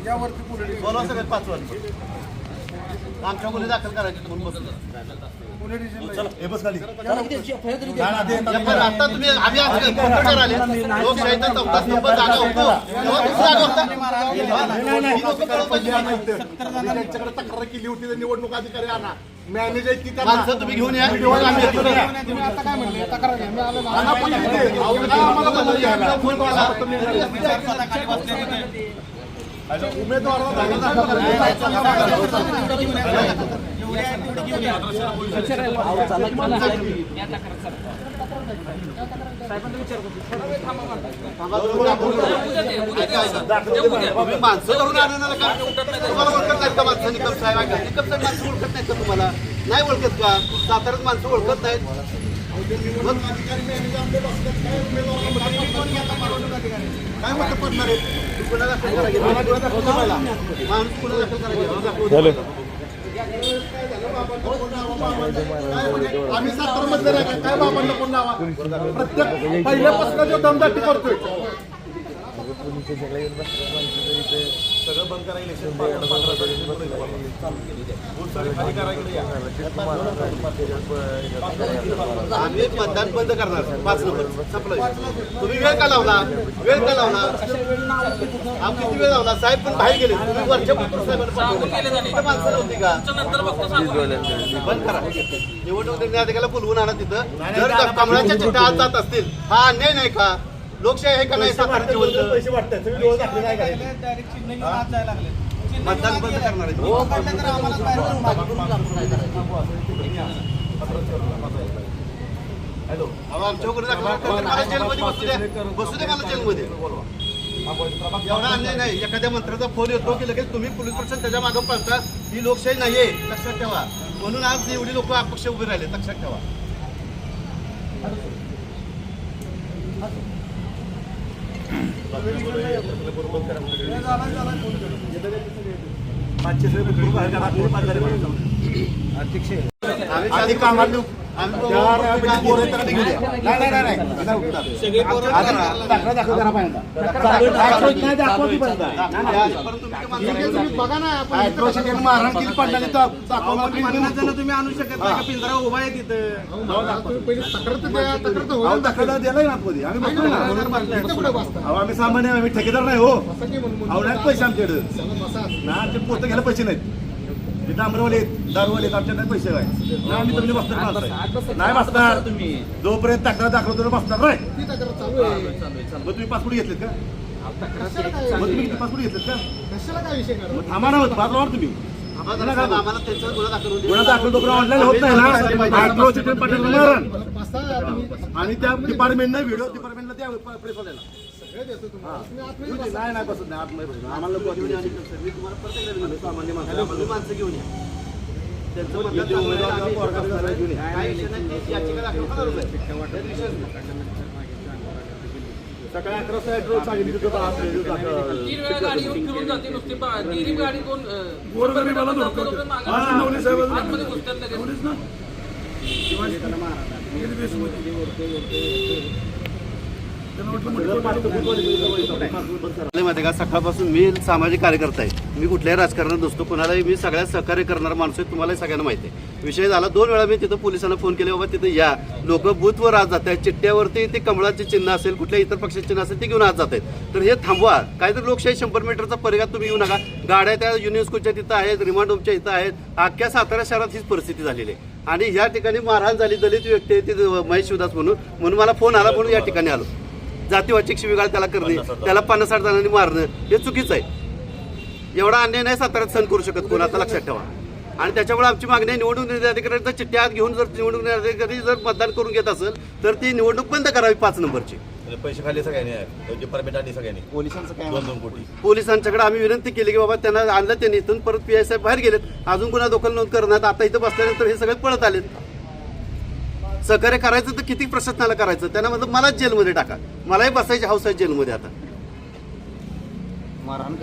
यावरती पोलीस बोलवा सगळ्यात 5 वाजता आमच्या गुन्हे दाखल करायचे म्हणून बसलो. हे बस खाली. आता तुम्ही आम्ही पत्रकार आले लोकशाहीचा 14 स्तंभ जागा होतो त्यांच्याकडे तक्रार केली होती तर निवडणूक अधिकारी आणा मॅनेजर ती माणसं तुम्ही घेऊन या तुम्ही आता काय म्हणले तक्रार घ्या मी आलो तुम्ही माणसं धरून आणणार का तुम्हाला ओळखत नाहीत का माणसं निकम साहेब निकम साहेब माणसं ओळखत नाहीत का तुम्हाला नाही ओळखत का साताऱ्यात माणसं ओळखत नाहीत काय मत पडणार आहे कुणाला माणूस कुणाला दाखल करायला आम्ही सातारा मधले काय बाबांना कोण नावा प्रत्येक पहिल्यापासून जो दमदाटी करतोय सगळं बंद करा इलेक्शन आम्ही मतदान बंद करणार 5 नंबर संपलं. तुम्ही वेळ का लावला वेळ का लावला आम्ही किती वेळ लावला साहेब पण बाहेर गेले तुम्ही वरच्या साहेबांना माणसं होती का बंद करा निवडणूक निर्णय अधिकाऱ्याला बोलवून आणा तिथं जर कमळाच्या चिठ्ठ्या आज जात असतील हा अन्याय नाही का लोकशाही आहे का नाही पैसे वाटतात मतदान बंद करणार हॅलो आमच्याकडे जेलमध्ये बसू दे मला जेलमध्ये एवढा अन्याय नाही एखाद्या मंत्र्याचा फोन येतो की लगेच तुम्ही पोलीस प्रशासन त्याच्या मागे पळता ही लोकशाही नाहीये लक्षात ठेवा म्हणून आज एवढी लोक अपक्ष उभे राहिले लक्षात ठेवा आधी कामात बघा ना मारहाण केली पडला तुम्ही आणू शकत नाही पिंजरा उभा आहे तिथं तक्रार द्यायला ना आम्ही सामान्य आम्ही ठेकेदार नाही हो नाही पैसे आमच्याकडे ना ते पोतं घ्यायला पैसे नाहीत डांबरवाले दारूवाले आमच्याकडे पैसे काय ना आम्ही तुम्ही बसणार नाही बसणार तुम्ही जोपर्यंत तक्रार दाखल तर बसणार नाही मग तुम्ही पासपोर्ट घेतलेत का मग तुम्ही किती पासपोर्ट घेतलेत का मग थांबा ना पासवर तुम्ही गुन्हा दाखल तो ऑनलाईन होत नाही ना आणि त्या डिपार्टमेंटने व्हिडिओ डिपार्टमेंटला त्या प्रेसवाल्याला नाही नाही बसत नाही आम्हाला सामान्य माणसं घेऊन या सकाळी 11 वाजता सांगितलं माहिती का सकाळपासून मी सामाजिक कार्यकर्ता आहे मी कुठल्याही राजकारणात नसतो कोणालाही मी सगळ्यात सहकार्य करणारा माणूस आहे तुम्हालाही सगळ्यांना माहिती आहे विषय झाला 2 वेळा मी तिथं पोलिसांना फोन केले बाबा तिथं या लोक बूथवर आज जात आहेत चिठ्ठ्यावरती ते कमळाचे चिन्ह असेल कुठल्या इतर पक्षाचे चिन्ह असेल ते घेऊन आज जात आहेत तर हे थांबवा काहीतरी लोकशाही 100 मीटरचा परिघात तुम्ही येऊ नका गाड्या त्या युनेस्कोच्या तिथं आहेत रिमांड होमच्या इथं आहेत अख्ख्या सातारा शहरात हीच परिस्थिती झालेली आहे आणि या ठिकाणी मारहाण झाली दलित व्यक्ती आहे ती महेश शिवदास म्हणून मला फोन आला म्हणून या ठिकाणी आलो जातीवाचक शिवीगाळ त्याला करणे त्याला 50-60 जणांनी मारणं हे चुकीचं आहे एवढा अन्याय नाही साताऱ्यात सहन करू शकत कोण आता लक्षात ठेवा आणि त्याच्यामुळे आमची मागणी आहे निवडणूक निर्णय अधिकाऱ्यांचा चिठ्ठ्या हात घेऊन जर निवडणूक निर्णय अधिकारी जर मतदान करून घेत असेल तर ती निवडणूक बंद करावी 5 नंबरची पैसे खाली सगळ्यांनी परमिट आणली सगळ्यांनी पोलिसांचं 2 कोटी पोलिसांच्याकडे आम्ही विनंती केली की बाबा त्यांना आणलं त्यांनी इथून परत PI साहेब बाहेर गेलेत अजून गुन्हा दाखल नोंद करण्यात आता इथं बसल्यानंतर हे सगळे पळत आलेत सहकार्य करायचं तर किती प्रशासनाला करायचं त्यांना मतलब मलाच जेलमध्ये टाका मलाही बसायची हौस आहे जेलमध्ये आता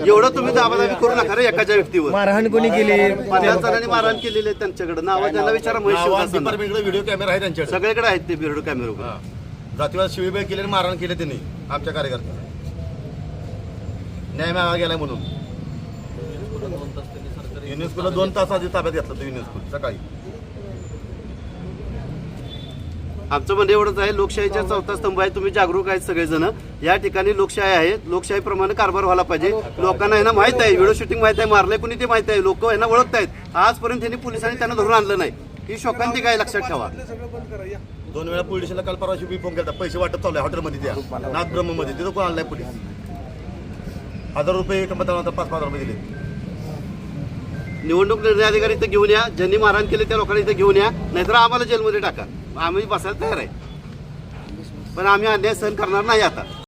एवढं तुम्ही दाबादाबी करू नका रे एकाच्या व्यक्तीवर मारहाण कोणी केली 50 जणांनी मारहाण केलेली आहे त्यांच्याकडे नाव त्यांना विचारा डिपार्टमेंटकडे व्हिडिओ कॅमेरा आहे त्यांच्याकडे सगळीकडे आहेत ते व्हिडिओ कॅमेरा जातीवाद शिवीगाळ केले मारहाण केले त्यांनी आमच्या कार्यकर्त्यांना न्याय मागा गेलाय म्हणून युनेस्कोला 2 तास आधी ताब्यात घेतलं तो युनेस्को सकाळी. आमचं म्हणणं एवढंच आहे, लोकशाहीचा चौथा स्तंभ आहे. तुम्ही जागरूक आहेत सगळेजण. या ठिकाणी लोकशाही आहे, लोकशाहीप्रमाणे कारभार व्हायला पाहिजे. लोकांना यांना माहित आहे, व्हिडिओ शूटिंग माहित आहे, मारलंय कुणी ते माहित आहे, लोक यांना ओळखतायत. आजपर्यंत त्यांनी पोलिसांनी त्यांना धरून आणलं नाही. ही शोकांतिका आहे, लक्षात ठेवा. 2 वेळा पोलीस स्टेशनला काल परवाशी मी फोन केला, पैसे वाटप चालू आहे हॉटेलमध्ये त्या नाथ ब्रह्ममध्ये, तिथं कोण आणलाय पोलीस. 1000 रुपये एका मतदानानंतर 5,000 रुपये दिले. निवडणूक निर्णय अधिकारी इथं घेऊन या, ज्यांनी मारहाण केले त्या लोकांना इथं घेऊन या, नाहीतर आम्हाला जेलमध्ये टाका. आम्ही बसायला तयार आहे, पण आम्ही अन्याय सहन करणार नाही आता.